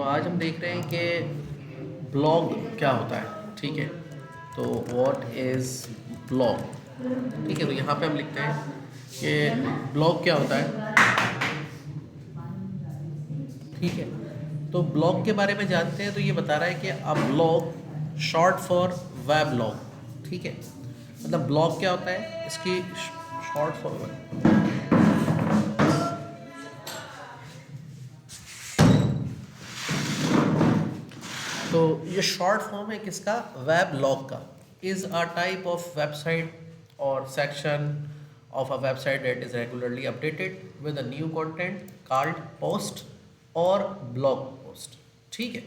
आज हम देख रहे हैं कि ब्लॉग क्या होता है। ठीक है, तो व्हाट इज़ ब्लॉग। ठीक है, तो यहाँ पे हम लिखते हैं कि ब्लॉग क्या होता है। ठीक है, तो ब्लॉग के बारे में जानते हैं। तो ये बता रहा है कि a blog short for weblog. ठीक है, मतलब ब्लॉग क्या होता है, इसकी शॉर्ट फॉर। तो ये शॉर्ट फॉर्म है किसका, वेब लॉग का। Is a type of website or section of a website that is regularly updated with a new content called post or blog post. ठीक है,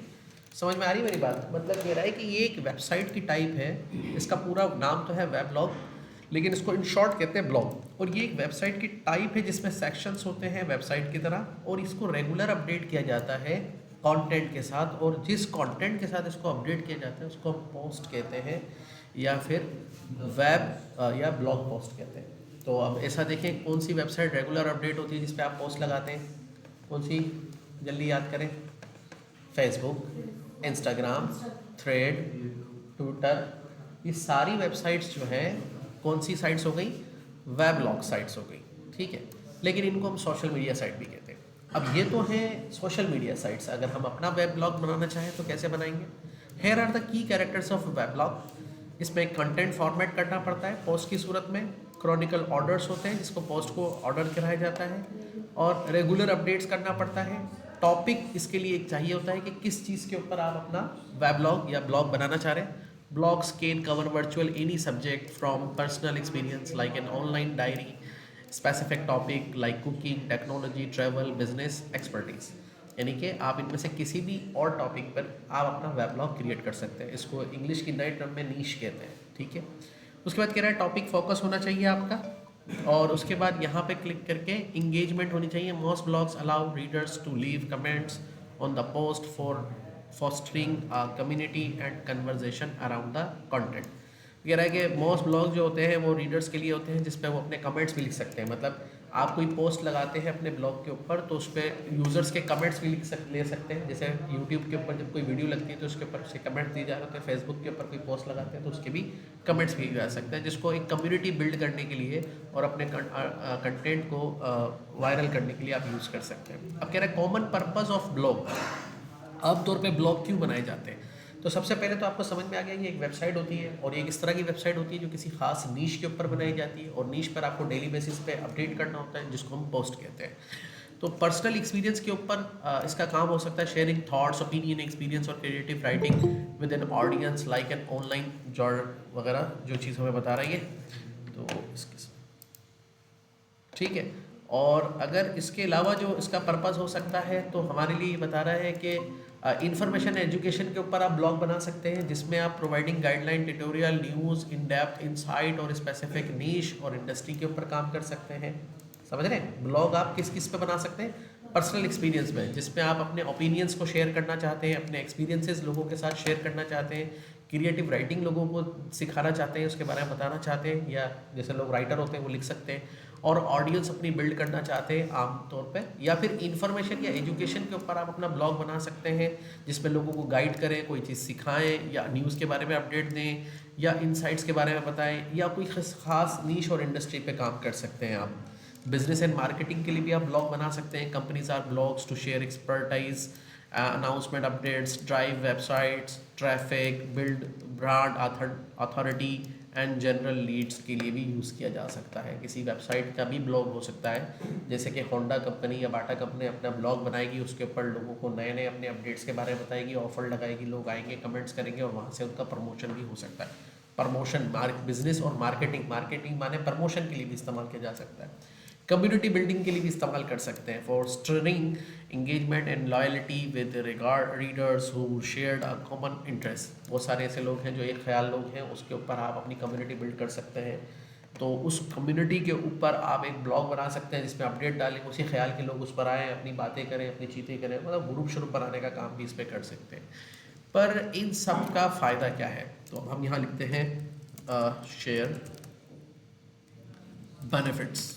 समझ में आ रही है मेरी बात। मतलब ये रहा है कि ये एक वेबसाइट की टाइप है, इसका पूरा नाम तो है वेब लॉग, लेकिन इसको इन शॉर्ट कहते हैं ब्लॉग। और ये एक वेबसाइट की टाइप है जिसमें सेक्शंस होते हैं वेबसाइट की तरह, और इसको रेगुलर अपडेट किया जाता है कंटेंट के साथ। और जिस कंटेंट के साथ इसको अपडेट किया जाता है उसको हम पोस्ट कहते हैं, या फिर वेब या ब्लॉग पोस्ट कहते हैं। तो अब ऐसा देखें, कौन सी वेबसाइट रेगुलर अपडेट होती है जिस पे आप पोस्ट लगाते हैं, कौन सी, जल्दी याद करें। फेसबुक, इंस्टाग्राम, थ्रेड, ट्विटर, ये सारी वेबसाइट्स जो हैं कौन सी साइट्स हो गई, वेबलॉग साइट्स हो गई। ठीक है, लेकिन इनको हम सोशल मीडिया साइट भी कहते हैं। अब ये तो हैं सोशल मीडिया साइट्स। अगर हम अपना वेब ब्लॉग बनाना चाहें तो कैसे बनाएंगे। Here are the key characters of web blog. इसमें कंटेंट फॉर्मेट करना पड़ता है पोस्ट की सूरत में। क्रॉनिकल ऑर्डर्स होते हैं जिसको पोस्ट को ऑर्डर कराया जाता है, और रेगुलर अपडेट्स करना पड़ता है। टॉपिक इसके लिए एक चाहिए होता है कि किस चीज़ के ऊपर आप अपना वेब ब्लॉग या ब्लॉग बनाना चाह रहे हैं। Blogs can cover virtual any subject from personal experience like an online diary, specific topic like cooking, technology, travel, business, expertise। यानी कि आप इनमें से किसी भी और टॉपिक पर आप अपना वेब ब्लॉग क्रिएट कर सकते हैं। इसको इंग्लिश की नए टर्म में नीश कहते हैं। ठीक है, उसके बाद कह रहा है टॉपिक फोकस होना चाहिए आपका, और उसके बाद यहाँ पे क्लिक करके इंगेजमेंट होनी चाहिए। Most blogs allow readers to leave comments on the post for fostering a community and conversation around the content। कह रहा है कि मोस्ट ब्लॉग जो होते हैं वो रीडर्स के लिए होते हैं जिस पे वो अपने कमेंट्स भी लिख सकते हैं। मतलब आप कोई पोस्ट लगाते हैं अपने ब्लॉग के ऊपर तो उस पर यूज़र्स के कमेंट्स भी ले सकते हैं। जैसे यूट्यूब के ऊपर जब कोई वीडियो लगती है तो उसके ऊपर उसके कमेंट्स दिए जा रहे होते हैं। फेसबुक के ऊपर कोई पोस्ट लगाते हैं तो उसके भी कमेंट्स भी जा सकते हैं, जिसको एक कम्युनिटी बिल्ड करने के लिए और अपने कंटेंट को वायरल करने के लिए आप यूज़ कर सकते हैं। अब कह रहा है कॉमन पर्पज़ ऑफ ब्लॉग। आमतौर पे ब्लॉग क्यों बनाए जाते हैं। तो सबसे पहले तो आपको समझ में आ गया कि एक वेबसाइट होती है, और एक इस तरह की वेबसाइट होती है जो किसी खास नीश के ऊपर बनाई जाती है, और नीश पर आपको डेली बेसिस पे अपडेट करना होता है जिसको हम पोस्ट कहते हैं। तो पर्सनल एक्सपीरियंस के ऊपर इसका काम हो सकता है शेयरिंग थॉट्स, ओपिनियन, एक्सपीरियंस और creative writing with an audience like an online journal वगैरह, जो चीज़ हमें बता रही है। तो इसके ठीक है, और अगर इसके अलावा जो इसका पर्पज़ हो सकता है तो हमारे लिए बता रहा है कि इंफॉर्मेशन एजुकेशन के ऊपर आप ब्लॉग बना सकते हैं जिसमें आप providing guideline, tutorial, news, in depth insight और स्पेसिफिक नीश और इंडस्ट्री के ऊपर काम कर सकते हैं। समझ रहे हैं, ब्लॉग आप किस किस पे बना सकते हैं, पर्सनल एक्सपीरियंस में, जिसमें आप अपने ओपिनियंस को शेयर करना चाहते हैं, अपने एक्सपीरियंसेस लोगों के साथ शेयर करना चाहते हैं, क्रिएटिव राइटिंग लोगों को सिखाना चाहते हैं, उसके बारे में बताना चाहते हैं, या जैसे लोग राइटर होते हैं वो लिख सकते हैं, और ऑडियंस अपनी बिल्ड करना चाहते हैं आमतौर पे, या फिर इन्फॉर्मेशन या एजुकेशन के ऊपर आप अपना ब्लॉग बना सकते हैं जिसमें लोगों को गाइड करें, कोई चीज़ सिखाएं, या न्यूज़ के बारे में अपडेट दें, या इनसाइट्स के बारे में बताएं, या कोई खास नीश और इंडस्ट्री पे काम कर सकते हैं आप। बिजनेस एंड मार्केटिंग के लिए भी आप ब्लॉग बना सकते हैं। Companies are blogs to share expertise, announcement, updates, drive websites, traffic, build brand authority and general leads के लिए भी यूज़ किया जा सकता है। किसी वेबसाइट का भी ब्लॉग हो सकता है, जैसे कि होंडा कंपनी या बाटा कंपनी अपना ब्लॉग बनाएगी, उसके ऊपर लोगों को नए नए अपने अपडेट्स के बारे में बताएगी, ऑफर लगाएगी, लोग आएंगे, कमेंट्स करेंगे, और वहाँ से उनका प्रमोशन भी हो सकता है। प्रमोशन, बिजनेस और मार्केटिंग माने प्रमोशन के लिए भी इस्तेमाल किया जा सकता है। कम्युनिटी बिल्डिंग के लिए भी इस्तेमाल कर सकते हैं, for stirring engagement and loyalty with regard readers who shared a common interest. बहुत सारे ऐसे लोग हैं जो एक ख्याल लोग हैं, उसके ऊपर आप अपनी कम्युनिटी बिल्ड कर सकते हैं। तो उस कम्युनिटी के ऊपर आप एक ब्लॉग बना सकते हैं जिसमें अपडेट डालें, उसी ख्याल के लोग उस पर आएँ, अपनी बातें करें, अपनी चीज़ें करें, मतलब ग्रुप शुरू बनाने का काम भी इस पर कर सकते हैं। पर इन सब का फ़ायदा क्या है, तो अब हम यहाँ लिखते हैं शेयर बेनिफिट्स।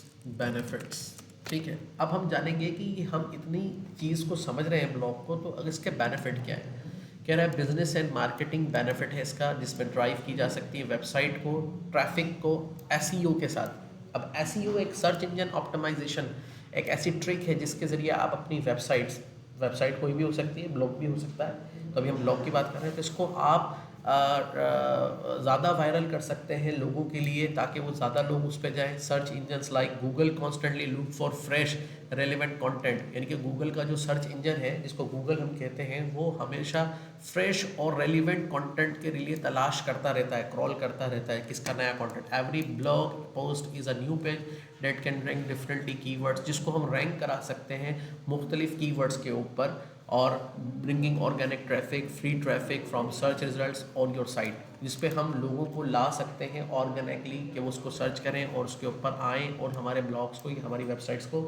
ठीक है, अब हम जानेंगे कि हम इतनी चीज़ को समझ रहे हैं ब्लॉग को, तो अगर इसके बेनिफिट क्या है। कह रहा है बिजनेस एंड मार्केटिंग बेनिफिट है इसका, जिसमें ड्राइव की जा सकती है वेबसाइट को, ट्रैफिक को एसईओ के साथ। अब एसईओ एक सर्च इंजन ऑप्टिमाइजेशन, एक ऐसी ट्रिक है जिसके ज़रिए आप अपनी वेबसाइट कोई भी हो सकती है, ब्लॉग भी हो सकता है, तो अभी हम ब्लॉग की बात कर रहे हैं, तो इसको आप ज़्यादा वायरल कर सकते हैं लोगों के लिए, ताकि वो ज़्यादा लोग उस पर जाएँ। Search engines like Google constantly look for fresh relevant content, यानी कि गूगल का जो सर्च इंजन है, जिसको गूगल हम कहते हैं, वो हमेशा फ्रेश और रेलिवेंट कंटेंट के लिए तलाश करता रहता है, क्रॉल करता रहता है, किसका नया content. Every blog post is a new page date can rank differently keywords, जिसको हम रैंक करा सकते हैं मुख्तलिफ कीवर्ड्स के ऊपर, और bringing organic traffic, free traffic from search results on your site, जिस पे हम लोगों को ला सकते हैं ऑर्गेनिकली कि वो उसको सर्च करें और उसके ऊपर आएँ और हमारे ब्लॉग्स को या हमारी वेबसाइट्स को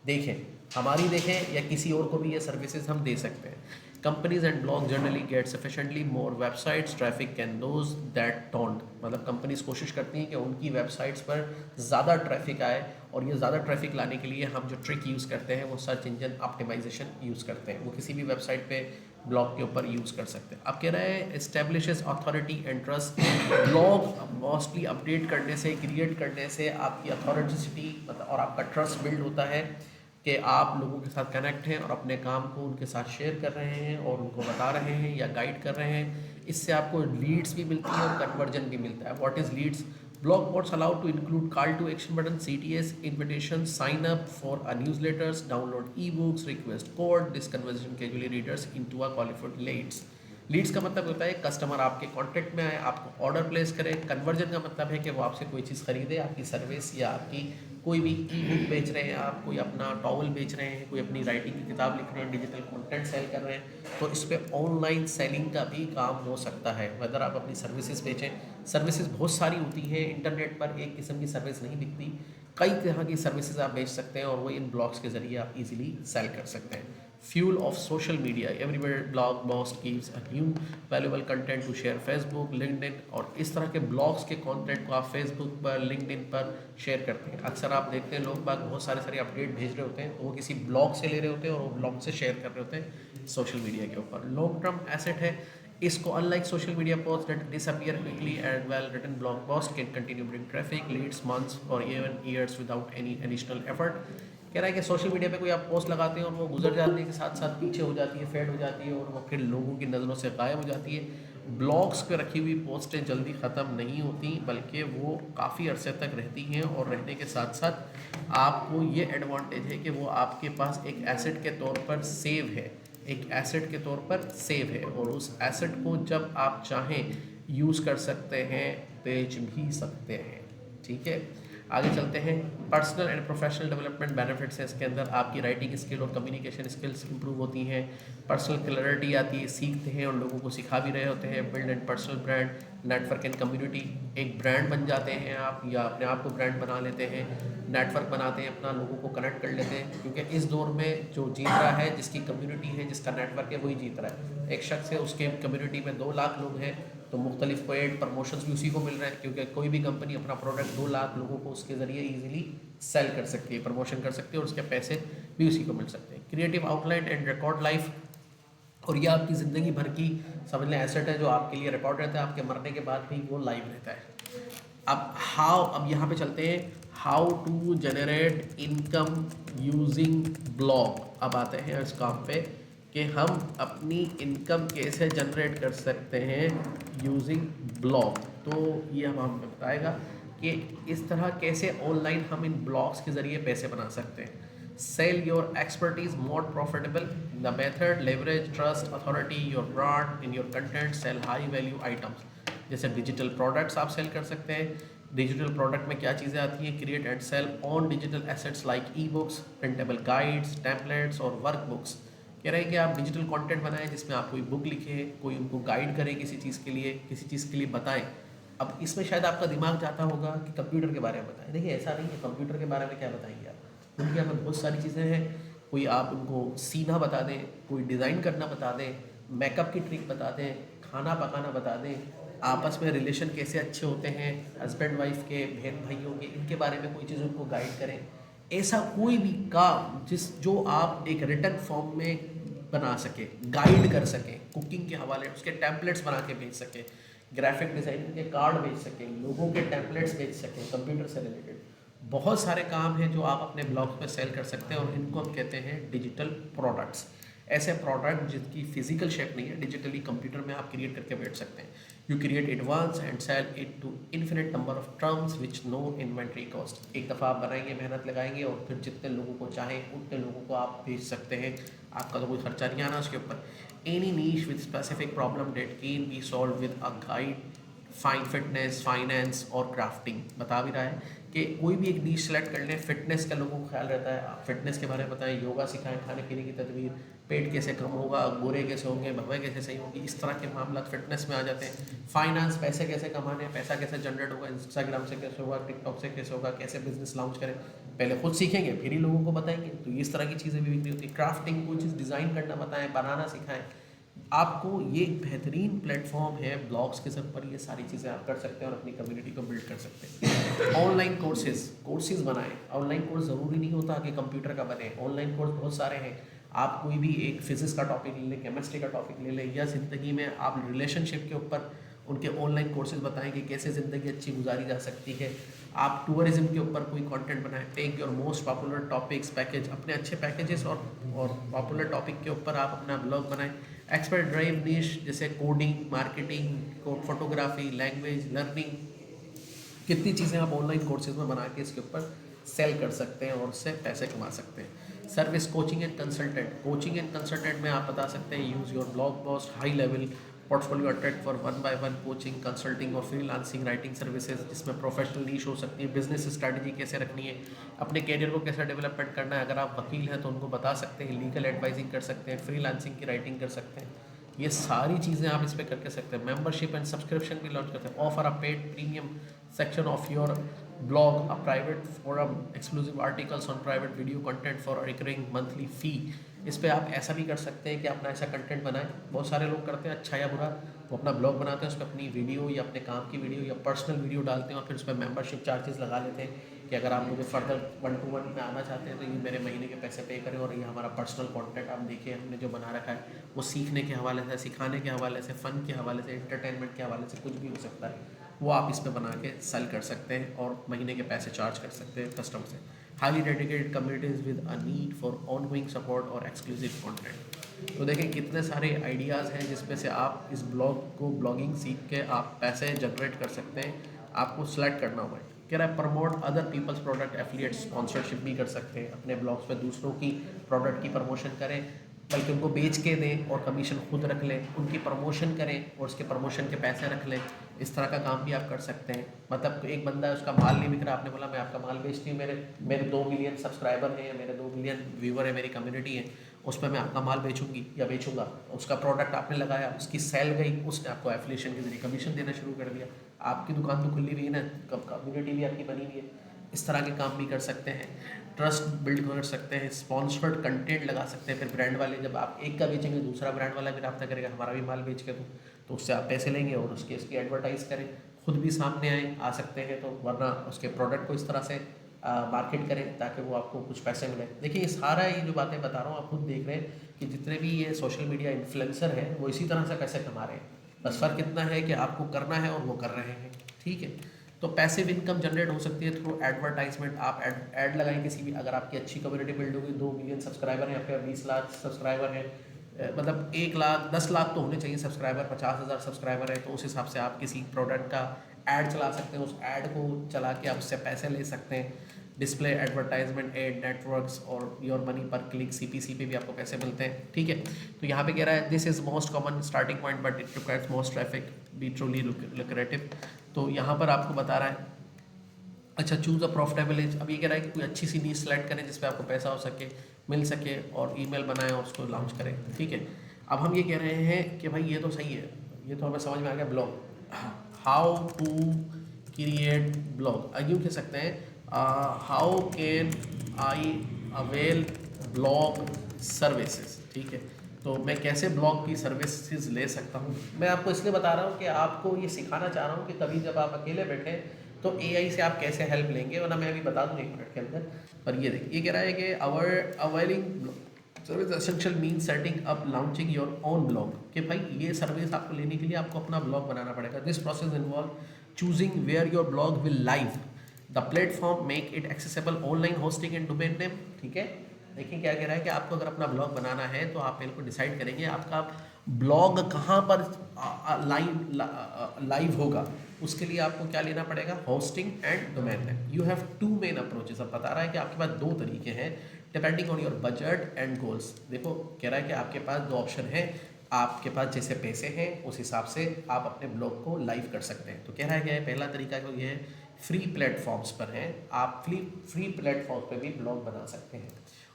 देखें, हमारी देखें या किसी और को भी ये सर्विसेज हम दे सकते हैं। Companies and blog generally get sufficiently more websites traffic can those that don't, मतलब कंपनीज कोशिश करती हैं कि उनकी वेबसाइट्स पर ज़्यादा ट्रैफिक आए, और ये ज़्यादा ट्रैफिक लाने के लिए हम जो ट्रिक यूज़ करते हैं वो सर्च इंजन ऑप्टिमाइजेशन यूज़ करते हैं, वो किसी भी वेबसाइट पे ब्लॉग के ऊपर यूज़ कर सकते हैं। अब कह रहा है establishes authority and trust, blog mostly update करने से, क्रिएट करने से आपकी अथॉरिटिसिटी और आपका ट्रस्ट बिल्ड होता है कि आप लोगों के साथ कनेक्ट हैं और अपने काम को उनके साथ शेयर कर रहे हैं और उनको बता रहे हैं या गाइड कर रहे हैं। इससे आपको लीड्स भी मिलती हैं और कन्वर्जन भी मिलता है। What is leads? Blog post allowed to include call to action button, CTS, invitation, sign up for a newsletters, download e books, request code, this conversation casually readers into a qualified leads. Leads का मतलब होता है customer आपके contact में आए, आपको order place करे। Conversion का मतलब है कि वो आपसे कोई चीज़ खरीदे, आपकी सर्विस या आपकी कोई भी ई बुक बेच रहे हैं आप, कोई अपना टॉवल बेच रहे हैं, कोई अपनी राइटिंग की किताब लिख रहे हैं, डिजिटल कंटेंट सेल कर रहे हैं, तो इस पर ऑनलाइन सेलिंग का भी काम हो सकता है। वेदर आप अपनी सर्विसेज बेचें, सर्विसेज बहुत सारी होती हैं इंटरनेट पर, एक किस्म की सर्विस नहीं बिकती, कई तरह की सर्विसेज आप बेच सकते हैं और वो इन ब्लॉग्स के ज़रिए आप इजीली सेल कर सकते हैं। Fuel of social media, everywhere blog post gives a new valuable content to share Facebook, LinkedIn, और इस तरह के ब्लॉग्स के कंटेंट को आप फेसबुक पर, लिंक्डइन पर शेयर करते हैं। अक्सर आप देखते हैं लोग बाग बहुत सारे अपडेट भेज रहे होते हैं, तो वो किसी ब्लॉग से ले रहे होते हैं और वो ब्लॉग से शेयर कर रहे होते हैं सोशल मीडिया के ऊपर। लॉन्ग टर्म एसेट है इसको, unlike social media post that disappear quickly, and well written blog post can continue bring traffic, leads months or even years without any additional effort. कह रहा है कि सोशल मीडिया पे कोई आप पोस्ट लगाते हैं और वो गुजर जाने के साथ साथ पीछे हो जाती है, फेड हो जाती है और वो फिर लोगों की नज़रों से गायब हो जाती है। ब्लॉग्स पे रखी हुई पोस्टें जल्दी ख़त्म नहीं होती, बल्कि वो काफ़ी अरसे तक रहती हैं, और रहने के साथ साथ आपको ये एडवांटेज है कि वो आपके पास एक एसेट के तौर पर सेव है, एक एसेट के तौर पर सेव है, और उस एसेट को जब आप चाहें यूज़ कर सकते हैं, बेच भी सकते हैं। ठीक है, आगे चलते हैं। Personal and professional development benefits है इसके अंदर, आपकी राइटिंग स्किल और कम्युनिकेशन स्किल्स इंप्रूव होती हैं, पर्सनल क्लैरिटी आती है, सीखते हैं और लोगों को सिखा भी रहे होते हैं। Build and personal brand, network and community, एक ब्रांड बन जाते हैं आप, या अपने आप को ब्रांड बना लेते हैं, नेटवर्क बनाते हैं अपना, लोगों को कनेक्ट कर लेते हैं, क्योंकि इस दौर में जो जीत रहा है, जिसकी कम्युनिटी है, जिसका नेटवर्क है, वही जीत रहा है। एक शख्स है, उसके कम्युनिटी में 2 लाख लोग हैं, तो मुख्तलिफ पेड प्रमोशंस भी उसी को मिल रहे हैं, क्योंकि कोई भी कंपनी अपना प्रोडक्ट 2 लाख लोगों को उसके ज़रिए इजीली सेल कर सकती है, प्रमोशन कर सकती है, और उसके पैसे भी उसी को मिल सकते हैं। Creative outline and record life, और ये आपकी ज़िंदगी भर की समझ लें एसेट है, जो आपके लिए रिकॉर्ड रहता है, आपके मरने के बाद भी वो लाइव रहता है। अब यहाँ पे चलते हैं, how to generate income using blog. अब आते हैं इस काम पे कि हम अपनी इनकम कैसे जनरेट कर सकते हैं यूजिंग ब्लॉग। तो ये हम हमें बताएगा कि इस तरह कैसे ऑनलाइन हम इन ब्लॉग्स के ज़रिए पैसे बना सकते हैं। Sell your expertise more profitable, the method leverage trust authority your brand in your content, sell high value items. जैसे डिजिटल प्रोडक्ट्स आप सेल कर सकते हैं। डिजिटल प्रोडक्ट में क्या चीज़ें आती हैं? Create and sell on digital assets like e books, printable guides, templates और वर्क बुक्स। कह रहे हैं कि आप डिजिटल कंटेंट बनाएं जिसमें आप कोई बुक लिखें, कोई उनको गाइड करे किसी चीज़ के लिए, किसी चीज़ के लिए बताएं। अब इसमें शायद आपका दिमाग जाता होगा कि कंप्यूटर के बारे में बताएं। देखिए ऐसा नहीं है, कंप्यूटर के बारे में क्या बताएंगे आप, उनके यहाँ में बहुत सारी चीज़ें हैं। कोई आप उनको सीना बता दें, कोई डिज़ाइन करना बता दें, मेकअप की ट्रिक बता दें, खाना पकाना बता दें, आपस में रिलेशन कैसे अच्छे होते हैं हस्बैंड वाइफ के, बहन भाइयों के, इनके बारे में कोई चीज़ उनको गाइड करें। ऐसा कोई भी काम जो आप एक रिटन फॉर्म में बना सके, गाइड कर सके, कुकिंग के हवाले उसके टेम्पलेट्स बना के भेज सके, ग्राफिक डिज़ाइनिंग के कार्ड भेज सके, लोगों के टेम्पलेट्स भेज सके कंप्यूटर से रिलेटेड, बहुत सारे काम हैं जो आप अपने ब्लॉग पे सेल कर सकते हैं और इनको हम कहते हैं डिजिटल प्रोडक्ट्स। ऐसे प्रोडक्ट जिनकी फिजिकल शेप नहीं है, डिजिटली कंप्यूटर में आप क्रिएट करके बैठ सकते हैं। You create advance and sell it to infinite number of terms which no inventory cost. एक दफ़ा आप बनाएंगे, मेहनत लगाएंगे और फिर जितने लोगों को चाहें उतने लोगों को आप भेज सकते हैं। आपका तो कोई खर्चा नहीं आना उसके ऊपर। Any niche with specific problem date can be solve with a guide, fine fitness, finance और क्राफ्टिंग। बता भी रहा है कि कोई भी एक नीश सेलेक्ट कर लें। फिटनेस का लोगों को ख्याल रहता है, आप फिटनेस के बारे में बताएं, योगा सिखाएं, खाने पीने की तदबीर, पेट कैसे कम होगा, गोरे कैसे होंगे, भवें कैसे सही होंगी, इस तरह के मामला फिटनेस में आ जाते हैं। फाइनेंस, पैसे कैसे कमाने, पैसा कैसे जनरेट होगा, इंस्टाग्राम से कैसे होगा, टिकटॉक से कैसे होगा, कैसे बिजनेस लॉन्च करें, पहले खुद सीखेंगे फिर ही लोगों को बताएंगे। तो इस तरह की चीज़ें भी बिक्री होती है। क्राफ्टिंग, कोई चीज़ डिज़ाइन करना बताएं, बनाना सिखाएं। आपको ये बेहतरीन प्लेटफॉर्म है ब्लॉग्स के सब पर, ये सारी चीज़ें आप कर सकते हैं और अपनी कम्युनिटी को बिल्ड कर सकते हैं। ऑनलाइन कोर्सेज बनाएं। ऑनलाइन कोर्स ज़रूरी नहीं होता कि कंप्यूटर का बने, ऑनलाइन कोर्स बहुत सारे हैं। आप कोई भी एक फिजिक्स का टॉपिक ले लें, केमिस्ट्री का टॉपिक ले लें, या ज़िंदगी में आप रिलेशनशिप के ऊपर उनके ऑनलाइन कोर्सेज बताएं कि कैसे ज़िंदगी अच्छी गुजारी जा सकती है। आप टूरिज्म के ऊपर कोई कंटेंट बनाएं। Take your most popular topics package, अपने अच्छे पैकेजेस और पॉपुलर टॉपिक के ऊपर आप अपना ब्लॉग बनाएं। एक्सपर्ट ड्राइव निश जैसे coding, marketing, photography, language learning, कितनी चीज़ें आप ऑनलाइन कोर्सेज में बना के इसके ऊपर सेल कर सकते हैं और उससे पैसे कमा सकते हैं। सर्विस, कोचिंग एंड कंसल्टेंट में आप बता सकते हैं use your blog post, high level portfolio attend for 1 by 1 coaching, consulting और फ्रीलांसिंग, राइटिंग सर्विसेज जिसमें प्रोफेशनल नीश हो सकती है। बिजनेस स्ट्रैटेजी कैसे रखनी है, अपने कैरियर को कैसे डेवलपमेंट करना है। अगर आप वकील हैं तो उनको बता सकते हैं, लीगल एडवाइजिंग कर सकते हैं, फ्रीलांसिंग की राइटिंग कर सकते हैं। ये सारी चीज़ें आप इस पर करके सकते हैं। मेंबरशिप एंड सब्सक्रिप्शन भी लॉन्च करते हैं। Offer a paid premium section of your blog, a private forum, exclusive articles on private video content for a recurring monthly fee। इस पे आप ऐसा भी कर सकते हैं कि अपना ऐसा कंटेंट बनाएं। बहुत सारे लोग करते हैं, अच्छा या बुरा, वो अपना ब्लॉग बनाते हैं, उस पर अपनी वीडियो या अपने काम की वीडियो या पर्सनल वीडियो डालते हैं और फिर उस पर मेंबरशिप चार्जेस लगा लेते हैं कि अगर आप मुझे फर्दर 1-to-1 में आना चाहते हैं तो ये मेरे महीने के पैसे पे करें और ये हमारा पर्सनल कंटेंट आप देखिए हमने जो बना रखा है, वो सीखने के हवाले से, सिखाने के हवाले से, फ़न के हवाले से, एंटरटेनमेंट के हवाले से, कुछ भी हो सकता है, वो आप इस पे बना के सेल कर सकते हैं और महीने के पैसे चार्ज कर सकते हैं कस्टमर से। Highly dedicated communities with a need for ongoing support और एक्सक्लूसिव कंटेंट। तो देखें कितने सारे आइडियाज़ हैं जिसमें से आप इस ब्लॉग को, ब्लॉगिंग सीख के आप पैसे जनरेट कर सकते हैं। आपको सेलेक्ट करना होगा। कह रहा है promote other people's product, affiliate sponsorship भी कर सकते हैं। अपने ब्लॉग्स पे दूसरों की प्रोडक्ट की प्रमोशन करें, बल्कि उनको बेच के दें और कमीशन खुद रख लें, उनकी प्रमोशन करें और उसके प्रमोशन के पैसे रख लें। इस तरह का काम भी आप कर सकते हैं। मतलब एक बंदा है, उसका माल नहीं बिक रहा, आपने बोला मैं आपका माल बेचती हूँ, मेरे 2 मिलियन सब्सक्राइबर हैं या मेरे 2 मिलियन व्यूवर है, मेरी कम्युनिटी है, उस पर मैं आपका माल बेचूंगी या बेचूंगा। उसका प्रोडक्ट आपने लगाया, उसकी सेल गई, उसने आपको एफिलिएशन के जरिए कमीशन देना शुरू कर दिया। आपकी दुकान तो खुली हुई है ना, कम्युनिटी भी आपकी बनी हुई है। इस तरह के काम भी कर सकते हैं। ट्रस्ट बिल्ड कर सकते हैं, स्पॉन्सर्ड कंटेंट लगा सकते हैं। फिर ब्रांड वाले जब आप एक का बेचेंगे, दूसरा ब्रांड वाला भी रब्ता करेगा, हमारा भी माल बेच के दो, तो उससे आप पैसे लेंगे और उसकी एडवर्टाइज़ करें, खुद भी सामने आ सकते हैं तो, वरना उसके प्रोडक्ट को इस तरह से मार्केट करें ताकि वो आपको कुछ पैसे मिले। देखिए ये सारा ये जो बातें बता रहा हूँ आप खुद देख रहे हैं कि जितने भी ये सोशल मीडिया इन्फ्लुएंसर हैं वो इसी तरह से पैसे कमा रहे हैं। बस फ़र्क इतना है कि आपको करना है और वो कर रहे हैं। ठीक है, तो पैसिव इनकम जनरेट हो सकती है थ्रू एडवर्टाइजमेंट। आप ऐड लगाएं किसी भी, अगर आपकी अच्छी कम्युनिटी बिल्ड होगी, 2 मिलियन सब्सक्राइबर हैं या फिर 20 लाख सब्सक्राइबर हैं, मतलब 1 लाख 10 लाख तो होने चाहिए सब्सक्राइबर, 50,000 सब्सक्राइबर है तो उस हिसाब से आप किसी प्रोडक्ट का ऐड चला सकते हैं। उस ऐड को चला के आप उससे पैसे ले सकते हैं। डिस्प्ले एडवर्टाइजमेंट, एड नेटवर्क्स और योर मनी पर क्लिक, CPC पे भी आपको पैसे मिलते हैं। ठीक है, तो यहाँ पे कह रहा है this is most common starting point but it requires most traffic, B truly lucrative. तो यहाँ पर आपको बता रहा है, अच्छा चूज़ अ प्रॉफिटेबल एज। अब ये कह रहा है कि कोई अच्छी सी नीश सेलेक्ट करें जिस पे आपको पैसा हो सके, मिल सके, और ईमेल बनाएं और उसको लॉन्च करें। ठीक है, अब हम ये कह रहे हैं कि भाई ये तो सही है, ये तो हमें समझ में आ गया blog, how to create blog. यूँ कह सकते हैं how can I avail blog services. ठीक है, तो मैं कैसे ब्लॉग की सर्विसेज ले सकता हूँ। मैं आपको इसलिए बता रहा हूँ कि आपको ये सिखाना चाह रहा हूँ कि कभी जब आप अकेले बैठे तो एआई से आप कैसे हेल्प लेंगे, वरना मैं अभी बता दूँ 1 मिनट के अंदर। पर ये देखिए, ये कह रहा है कि availing service essential mean setting up launching your own blog, कि भाई ये सर्विस आपको लेने के लिए आपको अपना ब्लॉग बनाना पड़ेगा। This process involve choosing where your blog will live, the platform make it accessible online hosting and domain name. ठीक है, देखिए क्या कह रहा है कि आपको अगर अपना ब्लॉग बनाना है तो आप मेरे को डिसाइड करेंगे आपका ब्लॉग कहाँ पर लाइव होगा। उसके लिए आपको क्या लेना पड़ेगा, hosting and domain name. You have 2 main approaches. अब बता रहा है कि आपके पास 2 तरीके हैं depending on your budget and goals. देखो कह रहा है कि आपके पास 2 ऑप्शन है, आपके पास जैसे पैसे हैं उस हिसाब से आप अपने ब्लॉग को लाइव कर सकते हैं। तो कह रहा है कि पहला तरीका तो ये है, फ्री प्लेटफॉर्म्स पर हैं, आप फ्री प्लेटफॉर्म पर भी ब्लॉग बना सकते हैं।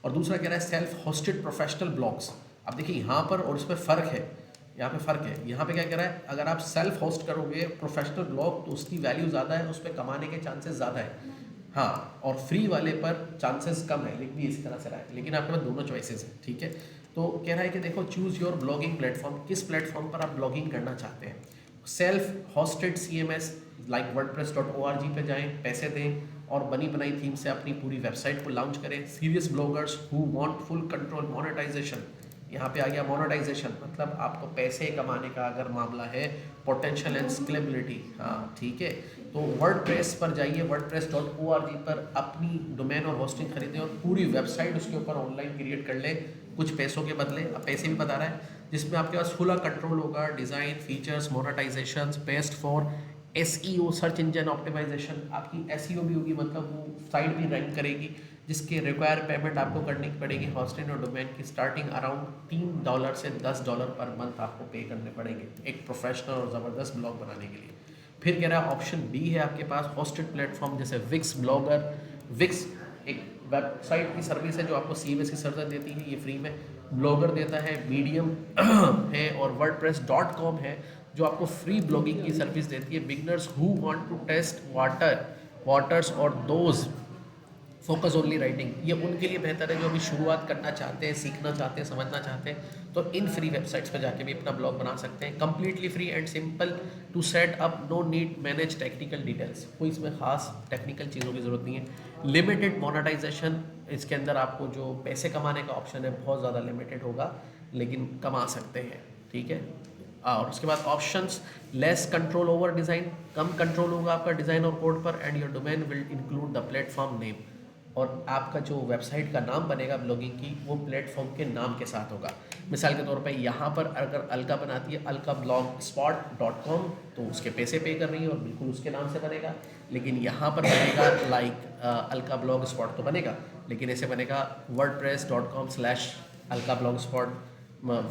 और दूसरा कह रहा है सेल्फ होस्टेड प्रोफेशनल ब्लॉग्स। अब देखिए यहाँ पर और इसमें फ़र्क है, यहाँ पे फ़र्क है। यहाँ पे क्या कह रहा है, अगर आप सेल्फ होस्ट करोगे प्रोफेशनल ब्लॉग तो उसकी वैल्यू ज़्यादा है, उस पर कमाने के चांसेस ज़्यादा है। हाँ, और फ्री वाले पर चांसेस कम है, लिख भी इसी तरह से रहा है, लेकिन आपके पास दोनों चॉइसेस हैं। ठीक है, तो कह रहा है कि देखो चूज़ योर ब्लॉगिंग प्लेटफॉर्म, किस प्लेटफॉर्म पर आप ब्लॉगिंग करना चाहते हैं। Self hosted CMS like wordpress.org पे जाएं, पैसे दें और बनी बनाई थीम से अपनी पूरी वेबसाइट को लॉन्च करें। Serious bloggers who want full control monetization, यहाँ पे आ गया मोनेटाइजेशन, मतलब आपको पैसे कमाने का अगर मामला है, पोटेंशियल एंड स्केलेबिलिटी। हाँ ठीक है, तो वर्डप्रेस पर जाइए, wordpress.org पर अपनी डोमेन और होस्टिंग खरीदें और पूरी वेबसाइट उसके ऊपर ऑनलाइन क्रिएट कर लें कुछ पैसों के बदले। अब पैसे भी बता रहा है, जिसमें आपके पास फुल कंट्रोल होगा, design, features, monetization, best for SEO search engine optimization. आपकी SEO भी होगी, मतलब वो साइट भी रैंक करेगी, जिसके रिक्वायर पेमेंट आपको करनी पड़ेगी हॉस्टिंग और डोमेन की स्टार्टिंग अराउंड $3 से $10 पर मंथ आपको पे करने पड़ेंगे एक प्रोफेशनल और ज़बरदस्त ब्लॉग बनाने के लिए। फिर कह रहा है ऑप्शन बी है आपके पास होस्टेड प्लेटफॉर्म जैसे विक्स ब्लॉगर। विक्स एक वेबसाइट की सर्विस है जो आपको CMS की सर्विस देती है, ये फ्री में। ब्लॉगर देता है, मीडियम है और wordpress.com है जो आपको फ्री ब्लॉगिंग की सर्विस देती है। Beginners who want to test waters और दोज फोकस ओनली राइटिंग, ये उनके लिए बेहतर है जो अभी शुरुआत करना चाहते हैं, सीखना चाहते हैं, समझना चाहते हैं। तो इन फ्री वेबसाइट्स पर जाके भी अपना ब्लॉग बना सकते हैं। Completely free and simple to set up, no need manage technical details, कोई इसमें खास टेक्निकल चीज़ों की ज़रूरत नहीं है। लिमिटेड मोनेटाइजेशन, इसके अंदर आपको जो पैसे कमाने का ऑप्शन है बहुत ज़्यादा लिमिटेड होगा, लेकिन कमा सकते हैं। ठीक है, और उसके बाद options, less control over design, कम कंट्रोल होगा आपका डिज़ाइन और कोड पर। And your domain will include the platform name, और आपका जो वेबसाइट का नाम बनेगा ब्लॉगिंग की वो प्लेटफॉर्म के नाम के साथ होगा। मिसाल के तौर पे यहाँ पर अगर अलका बनाती है alkablogspot.com तो उसके पैसे पे कर रही है और बिल्कुल उसके नाम से बनेगा। लेकिन यहाँ पर बनेगा लाइक अलका ब्लॉग स्पॉट तो बनेगा, लेकिन ऐसे बनेगा wordpress.com/alkablogspot,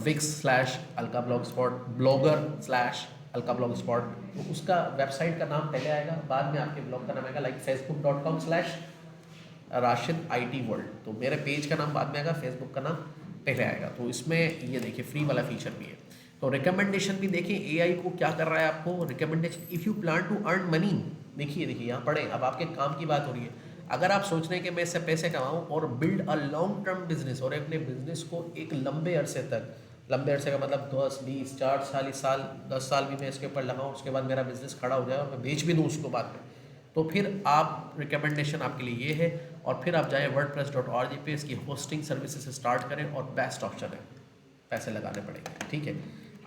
wix/alkablogspot, blogger/alkablogspot। तो उसका वेबसाइट का नाम पहले आएगा, बाद में आपके ब्लॉग का नाम आएगा लाइक facebook.com/राशिद IT वर्ल्ड। तो मेरे पेज का नाम बाद में आएगा, फेसबुक का नाम पहले आएगा। तो इसमें ये देखिए फ्री वाला फीचर भी है। तो रिकमेंडेशन भी देखिए AI को क्या कर रहा है आपको recommendation. If you plan to earn money, देखिए यहाँ पढ़े, अब आपके काम की बात हो रही है। अगर आप सोच रहे हैं कि मैं इससे पैसे कमाऊँ और build a long term business, और अपने बिजनेस को एक लंबे अरसे तक, लंबे अरसे का मतलब 10 20 4 साल, इस साल 10 साल भी मैं इसके ऊपर लगाऊँ, उसके बाद मेरा बिजनेस खड़ा हो जाए और मैं बेच भी दूँ उसको बाद में, तो फिर आप रिकमेंडेशन आपके लिए ये है। और फिर आप जाएँ wordpress.org पे, इसकी होस्टिंग सर्विसेज स्टार्ट करें और बेस्ट ऑप्शन है, पैसे लगाने पड़ेंगे। ठीक है,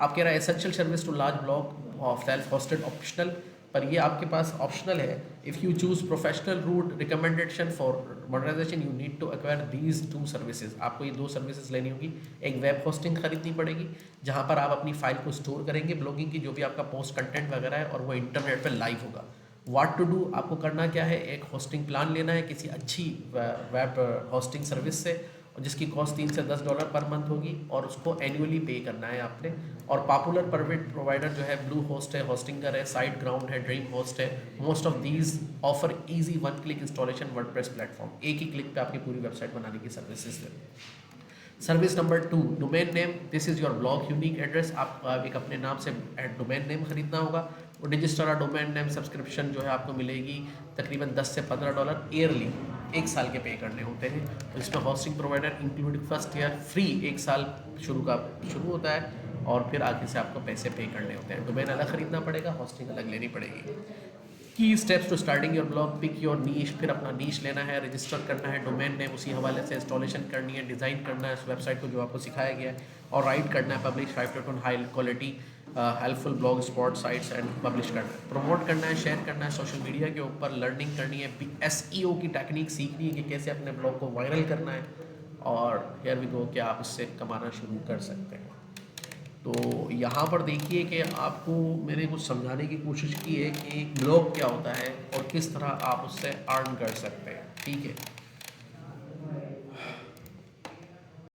आप कह रहे हैं essential service to large blog of self hosted optional, पर ये आपके पास ऑप्शनल है। If you choose professional route recommendation for modernization you need to acquire these 2 services. आपको ये 2 सर्विसेज लेनी होगी। एक वेब होस्टिंग खरीदनी पड़ेगी जहाँ पर आप अपनी फाइल को स्टोर करेंगे ब्लॉगिंग की, जो भी आपका पोस्ट कंटेंट वगैरह है, और वो इंटरनेट पर लाइव होगा। व्हाट टू डू, आपको करना क्या है, एक होस्टिंग प्लान लेना है किसी अच्छी वेब होस्टिंग सर्विस से, और जिसकी कॉस्ट $3 से $10 पर मंथ होगी, और उसको एनुअली पे करना है आपने। और पॉपुलर प्राइवेट प्रोवाइडर जो है ब्लू होस्ट है, होस्टिंगर है, साइट ग्राउंड है, ड्रीम होस्ट है। Most of these offer easy 1 click installation WordPress platform, एक ही क्लिक पे आपकी पूरी वेबसाइट बनाने की सर्विसेज है। Service number 2, domain name. This is your blog unique address. आप एक अपने नाम से डोमेन नेम खरीदना होगा। और रजिस्टर डोमेन नेम सब्सक्रिप्शन जो है आपको मिलेगी तकरीबन $10 से $15 ईयरली, 1 साल के पे करने होते हैं। तो इसमें hosting provider including first year free, 1 साल शुरू होता है, और फिर आगे से आपको पैसे पे करने होते हैं। डोमेन अलग खरीदना पड़ेगा, होस्टिंग अलग लेनी पड़ेगी। Key steps to starting your blog, pick your niche, फिर अपना नीश लेना है, रजिस्टर करना है डोमेन नेम, उसी हवाले से इंस्टॉलेशन करनी है, डिज़ाइन करना है उस वेबसाइट को जो आपको सिखाया गया है, और राइट करना है, publish 5 to 10 high quality helpful blog spot sites and publish करना है, प्रमोट करना है, शेयर करना है सोशल मीडिया के ऊपर, लर्निंग करनी है, SEO की टेक्निक सीखनी है कि कैसे अपने ब्लॉग को वायरल करना है, और हियर वी गो कि आप इससे कमाना शुरू कर सकते हैं। तो यहाँ पर देखिए कि आपको मैंने कुछ समझाने की कोशिश की है कि ब्लॉग क्या होता है और किस तरह आप उससे अर्न कर सकते हैं, ठीक है।